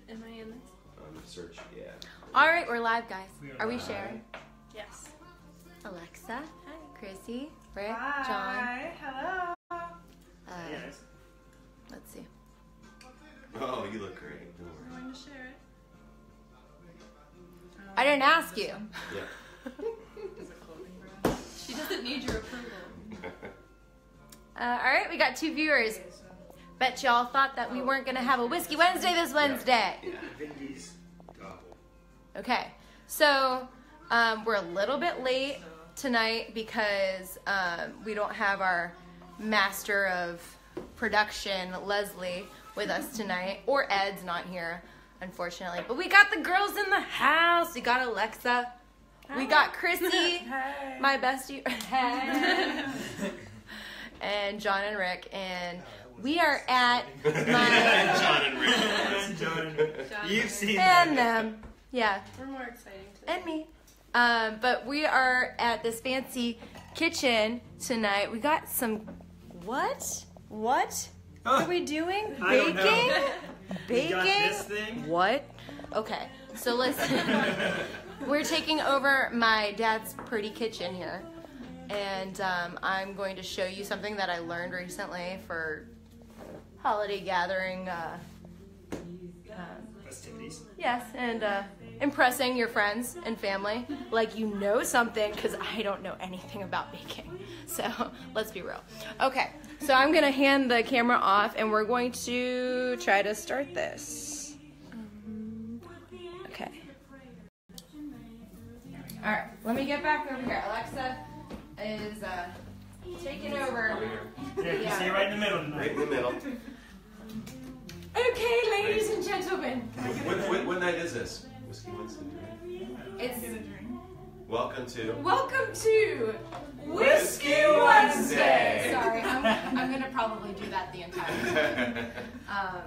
Am I in this? Search, yeah. All right, we're live, guys. Are we live. sharing? Yes. Alexa, hi, Chrissy, Rick, Hi. Hello. John. Yes. Let's see. Oh, you look great. Don't I'm worry. going to share it. I didn't ask you. Yeah. Is it clothing brand? She doesn't need your approval. All right, we got 2 viewers. Bet y'all thought that we weren't gonna have a Whiskey Wednesday this Wednesday. Yeah. Vindys. Okay, so we're a little bit late tonight because we don't have our master of production, Leslie, with us tonight, or Ed's not here, unfortunately. But we got the girls in the house. We got Alexa. We got Chrissy, Hey. my bestie, and John and Rick, and we are at my John and Rick. You've seen and that. them, yeah, We're more exciting today. and me. But we are at this fancy kitchen tonight. We got some what? What are we doing? I don't know. Baking? You got Baking? this thing? What? Okay, so listen. We're taking over my dad's pretty kitchen here, and I'm going to show you something that I learned recently for holiday gathering. Festivities. Yes, and impressing your friends and family like you know something, because I don't know anything about baking. So let's be real. Okay, so I'm gonna hand the camera off, and we're going to try to start this. Okay. All right, let me get back over here. Alexa is taking over. Yeah, you see it right in the middle tonight. Right in the middle. Okay, ladies and gentlemen. What night is this? Whiskey Wednesday, right? It's Welcome to welcome to Whiskey Wednesday. Sorry, I'm gonna probably do that the entire time.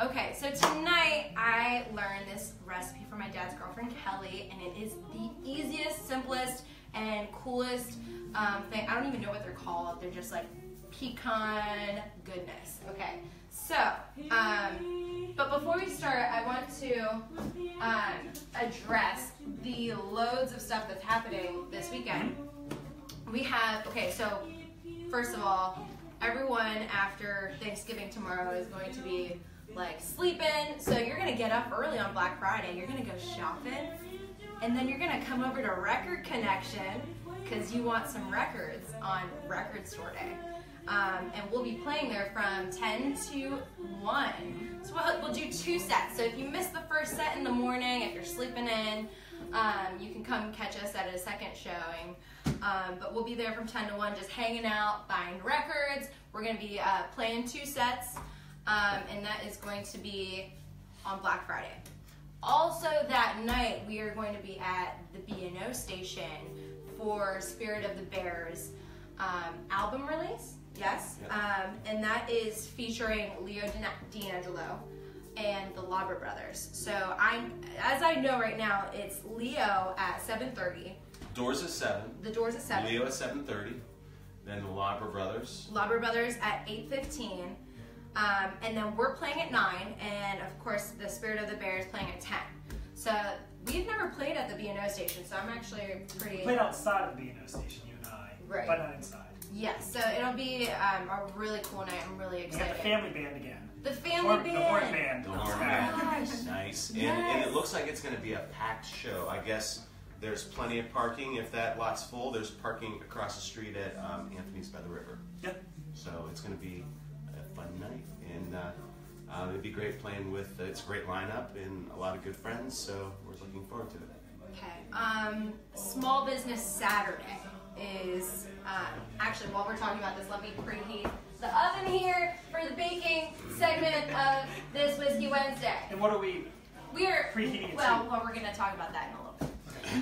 Okay, so tonight I learned this recipe from my dad's girlfriend Kelly, and it is the easiest, simplest, and coolest thing. I don't even know what they're called. They're just like pecan goodness. Okay, so but before we start, I want to address the loads of stuff that's happening this weekend. We have, okay, so first of all, everyone after Thanksgiving tomorrow is going to be like sleeping, so you're gonna get up early on Black Friday, you're gonna go shopping, and then you're gonna come over to Record Connection because you want some records on Record Store Day. And we'll be playing there from 10 to 1. So we'll do 2 sets. So if you miss the first set in the morning, if you're sleeping in, you can come catch us at a second showing. But we'll be there from 10 to 1 just hanging out, buying records. We're going to be playing 2 sets, and that is going to be on Black Friday. Also that night, we are going to be at the B&O station for Spirit of the Bears album release. Yes, and that is featuring Leo D'Angelo and the Labra Brothers. So as I know right now, it's Leo at 7:30. Doors at 7. The doors at 7. Leo at 7:30. Then the Labra Brothers. Labra Brothers at 8:15. And then we're playing at 9, and of course the Spirit of the Bears playing at 10. So we've never played at the B&O station, so I'm actually pretty... We played outside of the B&O station, you and I. Right. But not inside. Yes, so it'll be a really cool night. I'm really We got excited. the family band again. The family band. The horn band. The horn band. Nice. And it looks like it's going to be a packed show. I guess there's plenty of parking. If that lot's full, there's parking across the street at Anthony's by the river. Yep. So it's going to be a fun night. And it'd be great playing with, it's a great lineup and a lot of good friends. So we're looking forward to it. Okay. Small Business Saturday is, actually while we're talking about this, let me preheat the oven here for the baking segment of this Whiskey Wednesday. And what are we We're preheating it well, to? we're going to talk about that in a little bit.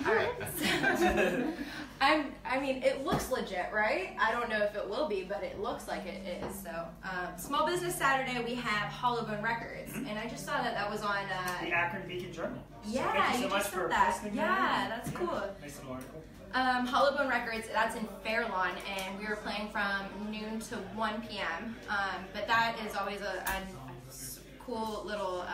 All right. I mean, it looks legit, right? I don't know if it will be, but it looks like it is. So, Small Business Saturday, we have Hollowbone Records, and I just saw that was on. The Akron Beacon Journal. Yeah, so thank you so much just for said that. posting Yeah, that. that's cool. Nice little article. Hollowbone Records, that's in Fairlawn, and we were playing from noon to 1 p.m. But that is always a cool little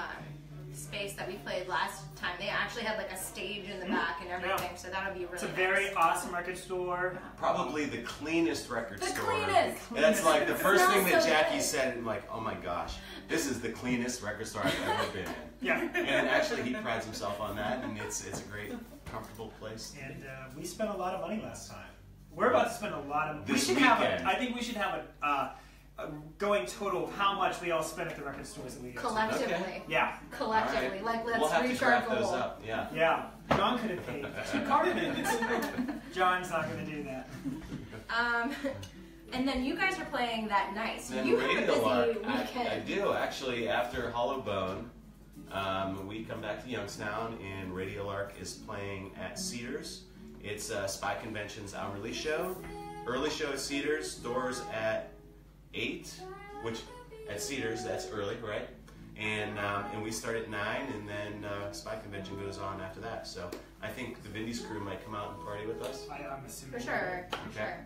that we played last time. They actually had like a stage in the back and everything, so that would be really It's a nice. very awesome record store. Probably the cleanest record The store. cleanest. That's like the first thing that Smells so Jackie good. said. I'm like, oh my gosh, this is the cleanest record store I've ever been in. Yeah. And actually, he prides himself on that, and it's a great, comfortable place. And we spent a lot of money last time. We're about to spend a lot of money. This we should have weekend. I think we should have a going total of how much we all spent at the record stores that we go to. Collectively. Okay. Yeah. Collectively. All right. Like, let's We'll have to reach our draft goal. those up. Yeah. Yeah. John could have paid 2 car payments. John's not going to do that. And then you guys are playing that night. So Then you have a Radio Lark, busy weekend. I do actually. After Hollow Bone, we come back to Youngstown, and Radio Lark is playing at Cedars. It's Spy Convention's hourly show. Early show at Cedars, doors at 8, which at Cedars that's early, right? And we start at 9, and then Spy Convention goes on after that. So I think the Vindys crew might come out and party with us. I'm assuming. For sure. For Okay. sure.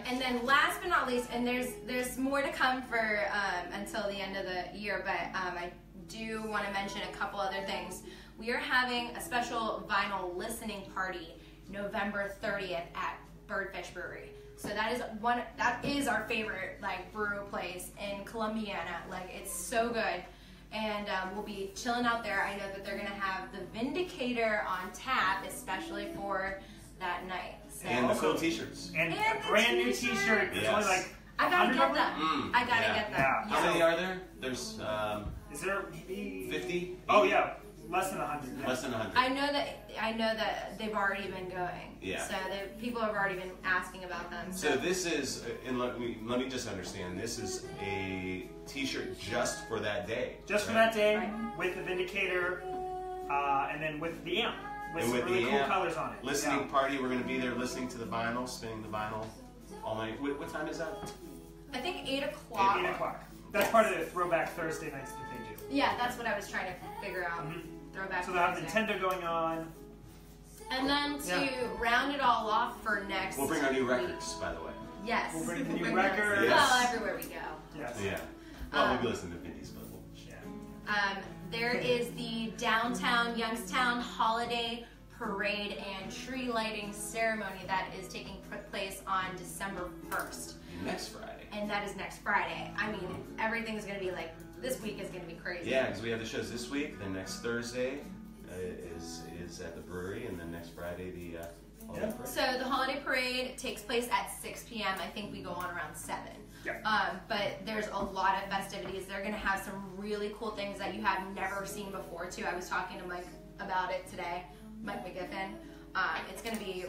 And then last but not least, and there's more to come for until the end of the year, but I do want to mention a couple other things. We are having a special vinyl listening party November 30th at Birdfish Brewery. So that is our favorite like brew place in Columbiana. Like, it's so good. And we'll be chilling out there. I know that they're gonna have the Vindicator on tap, especially for that night. So, And the cool T-shirts. And And a the brand new t-shirts. T-shirt. It's Yes. only like I gotta 100 get of them. I gotta Yeah. get them. Yeah. How many are there? There's Is there maybe 50. Oh yeah, less than 100. Yeah. Less than 100. I know that they've already been going. Yeah. So people have already been asking about them. So this is, and let me just understand. This is a T-shirt just for that day. Just for right? that day, Right. with the Vindicator, and then with the amp, with And some with really the cool amp, colors on it. Listening Yeah. party. We're going to be there listening to the vinyl, spinning the vinyl all night. What time is that? I think 8 o'clock. 8 o'clock. That's part of the Throwback Thursday nights that they do. Yeah, that's what I was trying to figure out. Mhm. Throwback So they'll have Thursday. Nintendo going on. And then to Yeah. round it all off for next We'll bring our new week- records, by the way. Yes. We'll bring the new those. records. Yes. Well, everywhere we go. Yes. Yeah. Well, we'll be listening to Vindys, but we'll... Yeah. There is the downtown Youngstown holiday parade and tree lighting ceremony that is taking place on December 1st. Next Friday. And that is next Friday. I mean, everything's going to be like, this week is going to be crazy. Yeah, because we have the shows this week. Then next Thursday is at the brewery, and then next Friday the holiday parade. So the holiday parade takes place at 6 p.m. I think we go on around 7. Yeah. But there's a lot of festivities. They're going to have some really cool things that you have never seen before, too. I was talking to Mike about it today, Mike McGiffin. It's going to be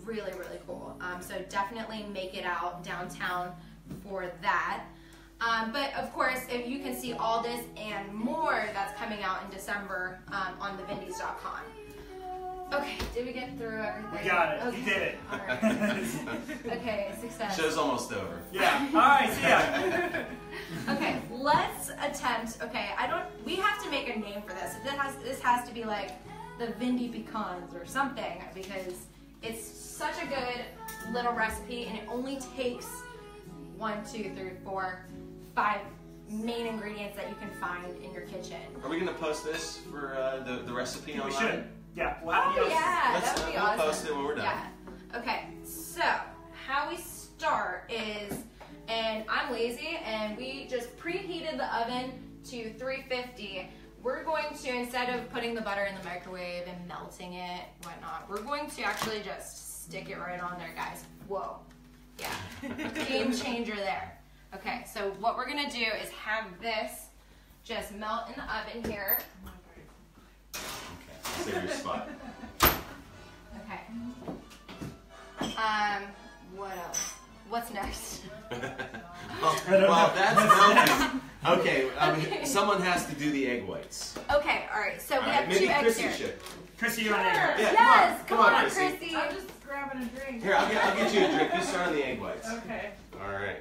really, really cool. So definitely make it out downtown for that. But of course, if you can see all this and more that's coming out in December on thevindys.com. Okay, did we get through everything? We got it. Okay. You did it. All right. Okay, success. Show's almost over. Yeah. All right. See ya. Okay, let's attempt. Okay, we have to make a name for this. This has to be like the Vindy pecans or something, because it's such a good little recipe, and it only takes 1, 2, 3, 4, 5 main ingredients that you can find in your kitchen. Are we going to post this for the recipe online? We should. Yeah. We'll have Oh you yeah, Let's, that would be we'll awesome. post it when we're done. Yeah. Okay, so how we start is, and I'm lazy, and we just preheated the oven to 350. We're going to, instead of putting the butter in the microwave and melting it, whatnot, we're going to actually just stick it right on there, guys. Whoa. Yeah. Game changer there. Okay, so what we're gonna do is have this just melt in the oven here. Okay. Save your spot. Okay. What else? What's next? Well, that's melting. Okay, someone has to do the egg whites. Okay, all right. So we All right, have maybe 2 eggs Chrissy here. should. Chrissy, you want to Sure. name Yeah, Yes, come on, on, Chrissy. Chrissy. I'm just grabbing a drink. Here, I'll get you a drink. You start on the egg whites. Okay. All right.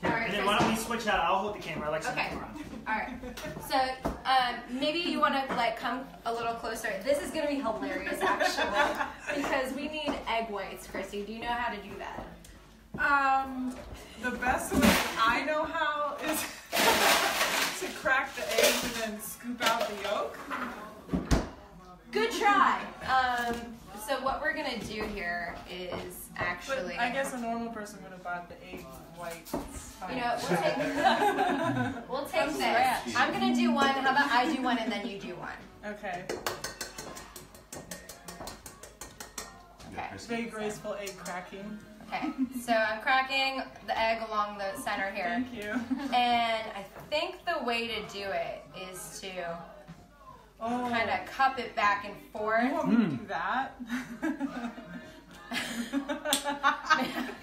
All right, And then why don't we switch out? I'll hold the camera. I like to Okay. look around. All right. So maybe you want to like come a little closer. This is gonna be hilarious, actually, because we need egg whites. Chrissy, do you know how to do that? The best way I know how is to crack the eggs and then scoop out the yolk? Good try. So what we're gonna do here is actually. But I guess a normal person would have bought the egg whites. You know, we'll take this. I'm gonna do one. How about I do one and then you do one? Okay. Okay. Very graceful egg cracking. Okay. So I'm cracking the egg along the center here. Thank you. And I think the way to do it is to kind of cup it back and forth. You want me to do that?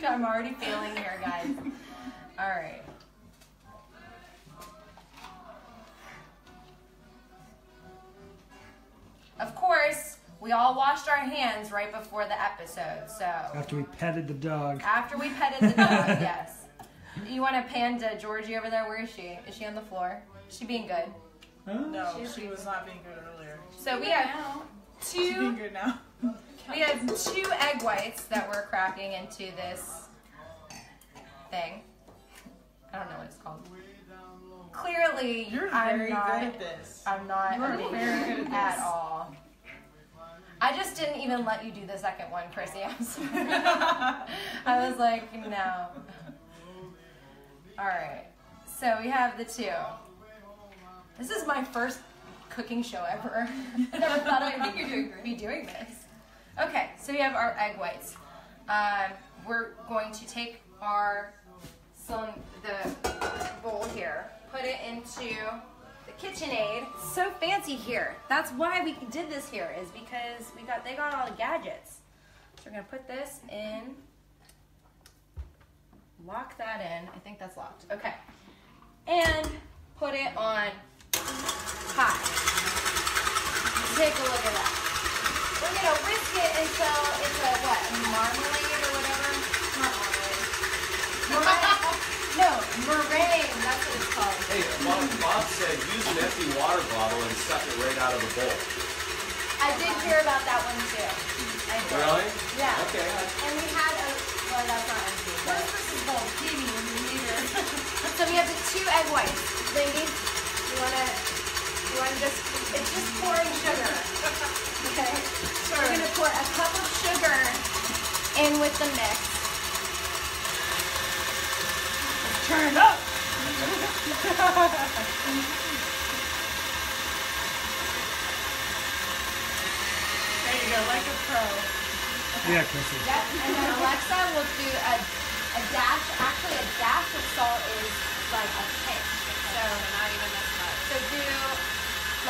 I'm already failing here, guys. All right. Of course, we all washed our hands right before the episode, so. After we petted the dog. After we petted the dog, yes. You want to pan to Georgie over there? Where is she? Is she on the floor? Is she being good? No, she was not being good earlier. So we have She's being good now. We have 2 egg whites that we're cracking into this thing. I don't know what it's called. Clearly, You're I'm very not, good at this. I'm not You're a very major good at at this. all. I just didn't even let you do the second one, Chrissy. I'm sorry. I was like, no. All right. So we have the 2. This is my first cooking show ever. I never thought I'd be doing this. Okay, so we have our egg whites. We're going to take the bowl here, put it into the KitchenAid. It's so fancy here. That's why we did this here, is because they got all the gadgets. So we're gonna put this in, lock that in. I think that's locked. Okay, and put it on high. Take a look at that. We're gonna whisk it until it's a what? Marmalade or whatever? Not marmalade. No, meringue. That's what it's called. Hey, Bob said use an empty water bottle and suck it right out of the bowl. I did hear about that one too. I did. Really? Yeah. Okay. And we had a. Well, that's not empty. Where's Mrs. Bowl? Katie, when you need her. So we have the 2 egg whites. Lindy, you wanna just? It's just pouring sugar. Okay. Sure. We're gonna pour a cup of sugar in with the mix. Turn up! There you go, like a pro. Yeah, Chrissy. Yep. And then Alexa will do a dash. Actually, a dash of salt is like a pinch. So not even this much. So do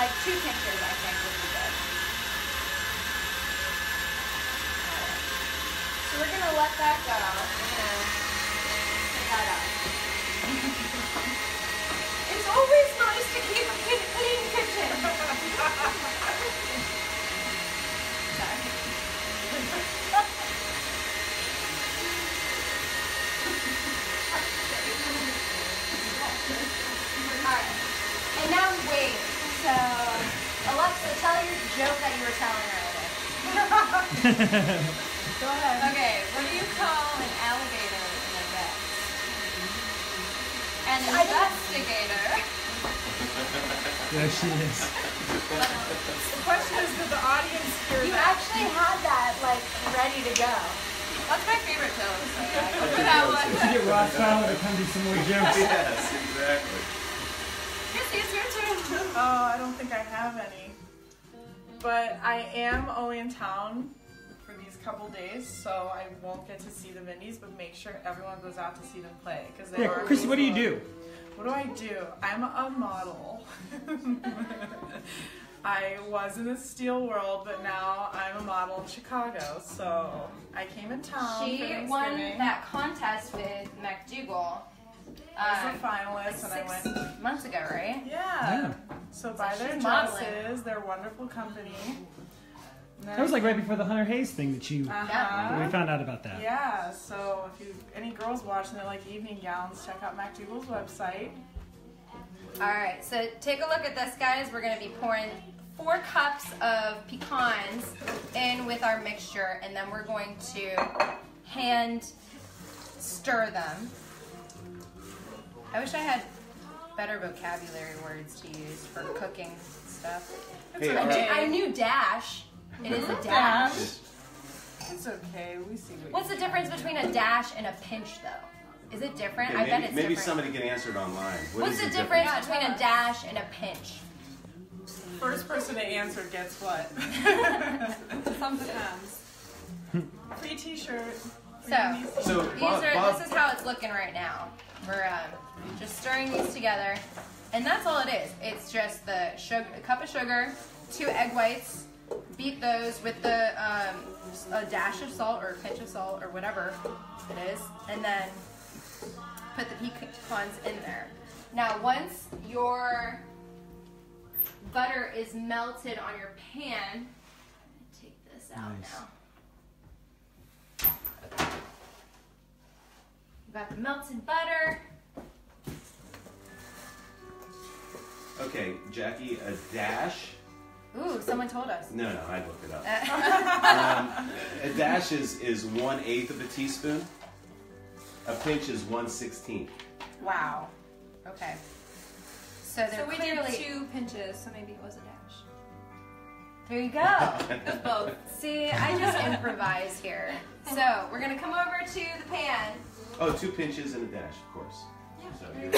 like 2 pinches, I think, would be good. Alright. So we're gonna let that go. We're gonna put that up. It's always nice to keep a clean kitchen. Sorry. Alright. And now wait. So, Alexa, tell your joke that you were telling earlier. Go ahead. Okay, what do you call an alligator in a vet? An investigator. There she is. The question is, did the audience hear You that? actually had that, like, ready to go. That's my favorite joke. So yeah, go That's for a that joke, one. too. To get Ross Fowler to come do some more jokes. Yes, exactly. Chrissy, it's your turn. Oh, I don't think I have any. But I am only in town for these couple days, so I won't get to see the Vindys, but make sure everyone goes out to see them play. Because they Yeah, are Chrissy, what do you really do? What do I do? I'm a model. I was in the steel world, but now I'm a model in Chicago. So I came in town for She Thanksgiving. won that contest with McDougal. I was a finalist, and I 6 went. months ago, right? Yeah. So buy So their she's modeling. dresses. They're a wonderful company. That was like right before the Hunter Hayes thing that you. Uh-huh. We found out about that. Yeah, so if you any girls watching that like evening gowns, check out McDougal's website. Alright, so take a look at this, guys. We're going to be pouring 4 cups of pecans in with our mixture, and then we're going to hand stir them. I wish I had better vocabulary words to use for cooking stuff. Hey, I knew dash. It is a dash. It's okay. We see what What's the difference between a dash and a pinch, though? Is it different? Okay, I bet it's maybe different. somebody can answer it online. What's the difference between a dash and a pinch? First person to answer gets what? Sometimes. Free T-shirt. So this is how it's looking right now. We're just stirring these together, and that's all it is. It's just the sugar, a cup of sugar, 2 egg whites. Beat those with the a dash of salt or a pinch of salt or whatever it is, and then put the pecans in there. Now, once your butter is melted on your pan, take this out now. Okay. You got the melted butter. Okay, Jackie, a dash. Ooh, someone told us. No, I looked it up. A dash is 1/8 of a teaspoon. A pinch is 1/16. Wow. Okay. So they're So we clearly... did 2 pinches, so maybe it was a dash. There you go. It was both. See, I just improvise here. So we're gonna come over to the pan. Oh, 2 pinches and a dash, of course. Yeah. So you're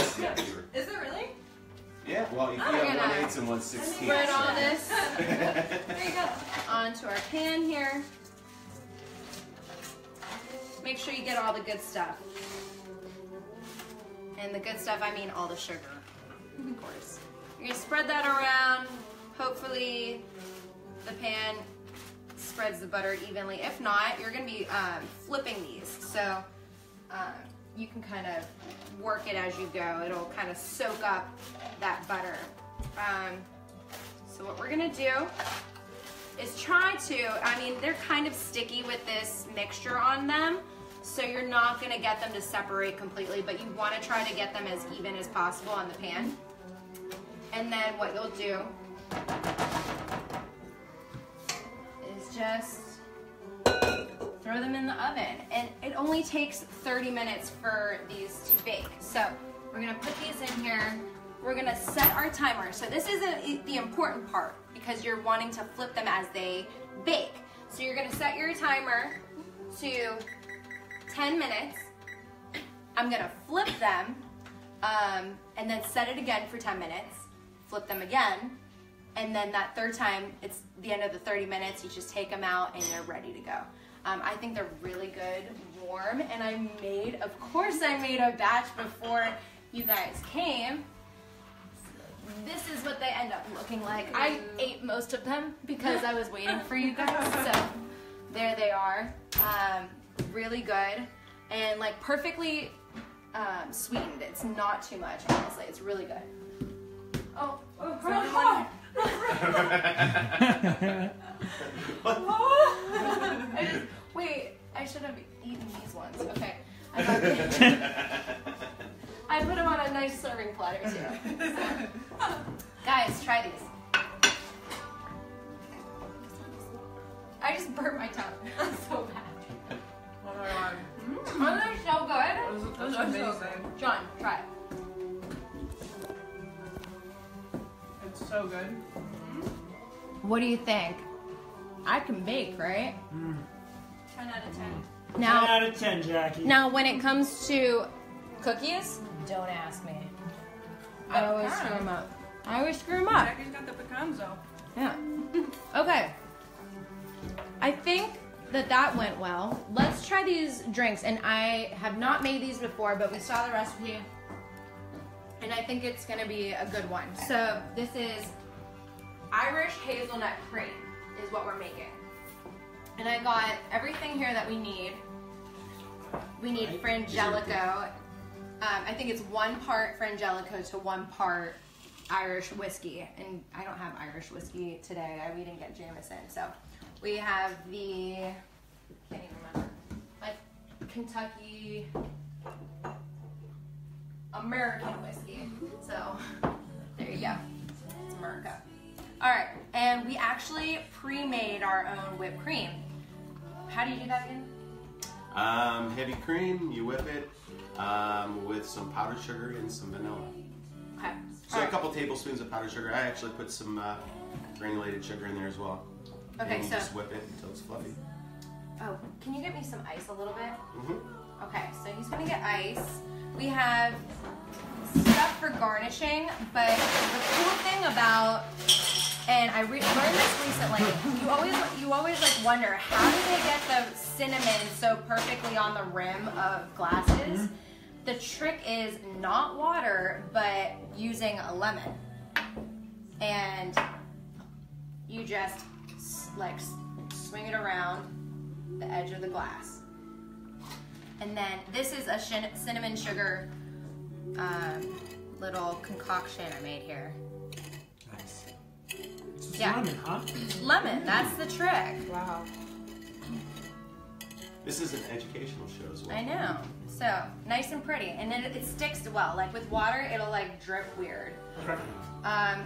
Is it really? yeah. Well, you Oh, have we're gonna 1/8 and 1/16. Spread all this There you go. onto our pan here. Make sure you get all the good stuff. And the good stuff, I mean all the sugar, of course. You're gonna spread that around. Hopefully the pan spreads the butter evenly. If not, you're gonna be flipping these. So you can kind of work it as you go. It'll kind of soak up that butter. So what we're gonna do is try to, I mean, they're kind of sticky with this mixture on them, so you're not gonna get them to separate completely, but you wanna try to get them as even as possible on the pan. And then what you'll do is just throw them in the oven. And it only takes 30 minutes for these to bake. So we're gonna put these in here. We're gonna set our timer. So this isn't the important part because you're wanting to flip them as they bake. So you're gonna set your timer to 10 minutes. I'm gonna flip them and then set it again for 10 minutes. Flip them again. And then that third time, it's the end of the 30 minutes, you just take them out and they're ready to go. I think they're really good warm, and of course I made a batch before you guys came. This is what they end up looking like. I ate most of them because I was waiting for you guys, so there they are. Really good, and like perfectly sweetened. It's not too much, honestly. It's really good. Oh, wait, I should have eaten these ones. Okay. I put them on a nice serving platter too. Guys, try these. I just burnt my tongue. So bad. Oh my god. Oh, they're so good. Those are amazing. John, try it. It's so good. What do you think? I can bake, right? 10 out of 10. 10 Now, out of 10, Jackie. now when it comes to cookies, don't ask me. I always screw them up. I always screw them up. Jackie's got the pecans though. Yeah. Okay. I think that went well. Let's try these drinks. And I have not made these before, but we saw the recipe. And I think it's going to be a good one. So this is Irish hazelnut cream is what we're making. And I got everything here that we need. We need Frangelico. I think it's 1 part Frangelico to 1 part Irish whiskey. And I don't have Irish whiskey today. We didn't get Jameson. So we have the, can't even remember, like Kentucky American whiskey. So there you go. It's America. All right, and we actually pre-made our own whipped cream. How do you do that again? Heavy cream, you whip it with some powdered sugar and some vanilla. Okay. So All a right. couple tablespoons of powdered sugar. I actually put some granulated sugar in there as well. Okay, and you so just whip it until it's fluffy. oh, can you get me some ice a little bit? Mm-hmm. Okay, so he's gonna get ice. We have stuff for garnishing, but the cool thing about, and I learned this recently, you always like wonder, how do they get the cinnamon so perfectly on the rim of glasses? The trick is not water, but using a lemon. And you just like swing it around the edge of the glass. And then this is a cinnamon sugar little concoction I made here. Nice. It's Yeah. lemon, huh? Lemon, that's the trick. Wow. This is an educational show as well. I know. So nice and pretty, and then it sticks well. Like with water, it'll like drip weird. Okay.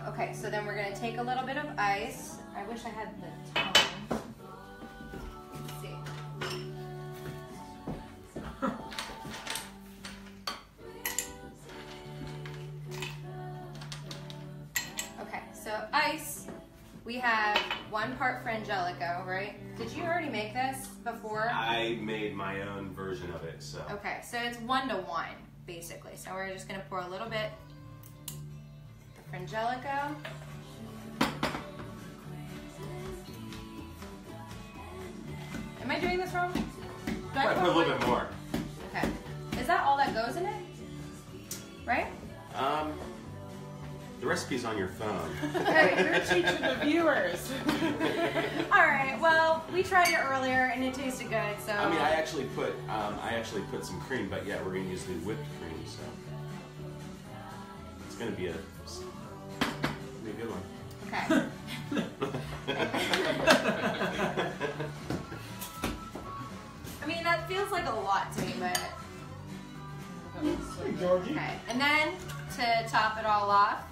Okay, so then we're gonna take a little bit of ice. I wish I had the tone. Let's see. Okay, so ice. We have 1 part frangelico, right? Did you already make this before? I made my own version of it, so. Okay, so it's 1 to 1, basically. So we're just gonna pour a little bit of frangelico. Am I doing this wrong? Do I Right, pour put a little one? bit more. Okay. Is that all that goes in it? Right? The recipe's on your phone. Hey, you're teaching the viewers. All right. Well, we tried it earlier and it tasted good. So. I mean, I actually put some cream, but yeah, we're gonna use the whipped cream, so it's gonna be a good one. Okay. I mean, that feels like a lot to me, but Hey, Georgie. okay. And then to top it all off,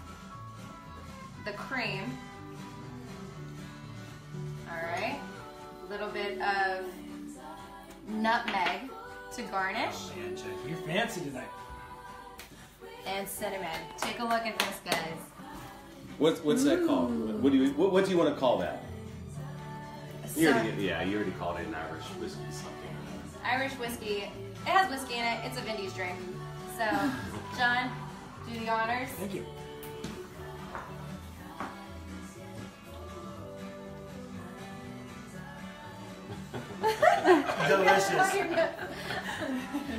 the cream. All right. A little bit of nutmeg to garnish, Man, Jake, you're fancy tonight. and cinnamon. Take a look at this, guys. What's that called? What do you want to call that? You So- already called it an Irish whiskey something. Irish whiskey. It has whiskey in it. It's a Vindys drink. So, John, do the honors. Thank you. Delicious.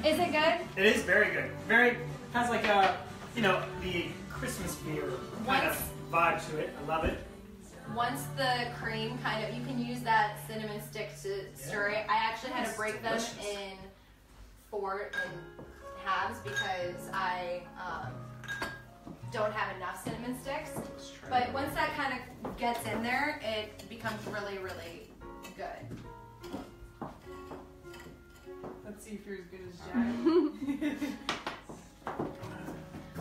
Is it good? It is very good. Very has like a the Christmas beer kind of vibe to it. I love it. Once the cream kind of, you can use that cinnamon stick to stir it. I actually had to break them in halves because I don't have enough cinnamon sticks. But once that kind of gets in there, it becomes really, really good. Let's see if you're as good as Jack.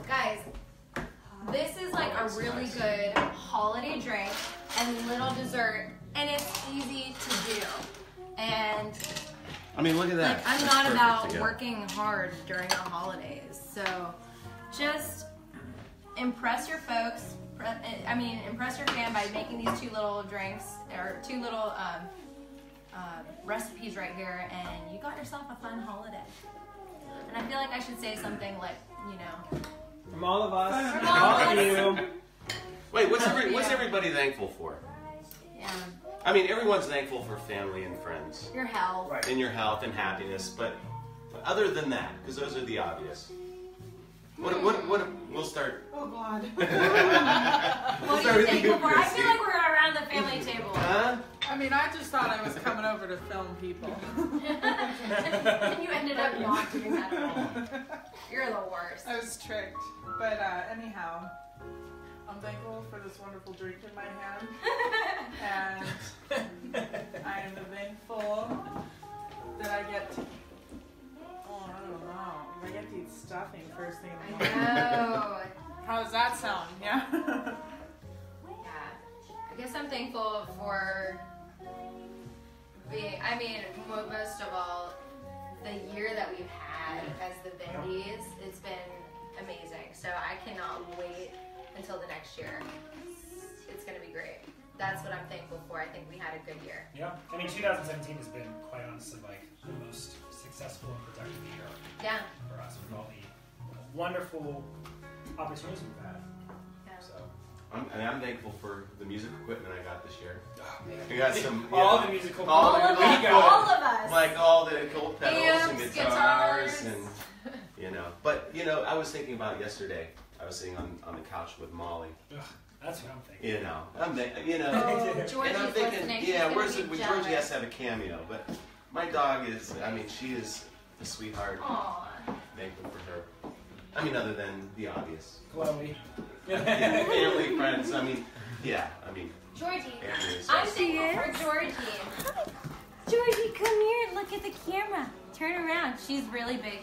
Guys, this is like a really good holiday drink and little dessert, and it's easy to do. And I mean, look at that. like, I'm That's not perfect about to go. working hard during the holidays, so just impress your folks. Impress your fan by making these 2 little drinks or 2 little recipes right here, and you got yourself a fun holiday. And I feel like I should say something like, From all of us, From all of us. you. Wait, what's everybody thankful for? yeah, I mean, everyone's thankful for family and friends, your health. Right. and your health and happiness. But other than that, because those are the obvious. What? We'll start. Oh God. What We'll are start you with thankful you, for? I Chrissy. feel like we're around the family table. Huh? I mean, I just thought I was coming over to film people. And you ended up not doing that at all. You're the worst. I was tricked. But anyhow, I'm thankful for this wonderful drink in my hand. And I am thankful that I get to, I don't know, I get to eat stuffing first thing in the I morning. know. How does that sound? Yeah? Yeah. I guess I'm thankful for most of all, the year that we've had as the Vindys. It's been amazing. So I cannot wait until the next year. It's going to be great. That's what I'm thankful for. I think we had a good year. Yeah. I mean, 2017 has been, quite honestly, like the most successful and productive year for us with all the wonderful opportunities we've had. Yeah. So. I'm thankful for the music equipment I got this year. Oh, man. I got some, all the musical all of us. Like all the gold pedals and Amps, guitars and you know. But you know, I was thinking about yesterday. I was sitting on the couch with Molly. Ugh, that's what I'm thinking. You know, you know. Oh, Georgie's and I'm thinking, listening. yeah, She's gonna be Georgie jealous. has to have a cameo, but my dog is. I mean, she is a sweetheart. Aw. Thankful for her. I mean, other than the obvious. Chloe. Family, friends. I mean, yeah. I mean, Georgie, families. I'm thankful for Georgie. Georgie, come here. Look at the camera. Turn around. She's really big.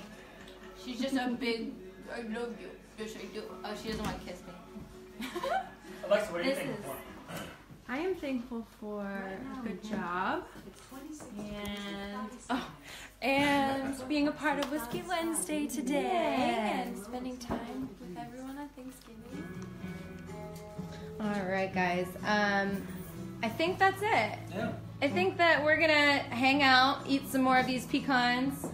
She's just a big, I love you. Yes, I do. Oh, she doesn't want to kiss me. Alexa, what are you This thankful is- for? I am thankful for a good job and being a part of Whiskey Wednesday today and spending time with everyone on Thanksgiving. All right, guys. I think that's it. Yeah. I think that we're gonna hang out, eat some more of these pecans,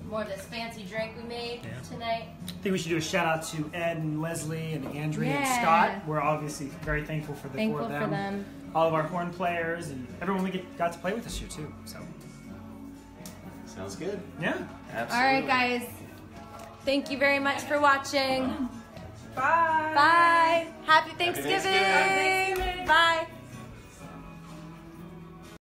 more of this fancy drink we made tonight. I think we should do a shout out to Ed and Leslie and Andrea and Yeah. Scott. We're obviously very thankful for the Thankful four of for them. them. All of our horn players and everyone we got to play with this year too. So Sounds good. yeah. Absolutely. All right, guys. Thank you very much for watching. Bye. Bye. Happy Happy Thanksgiving. Thanksgiving. Bye.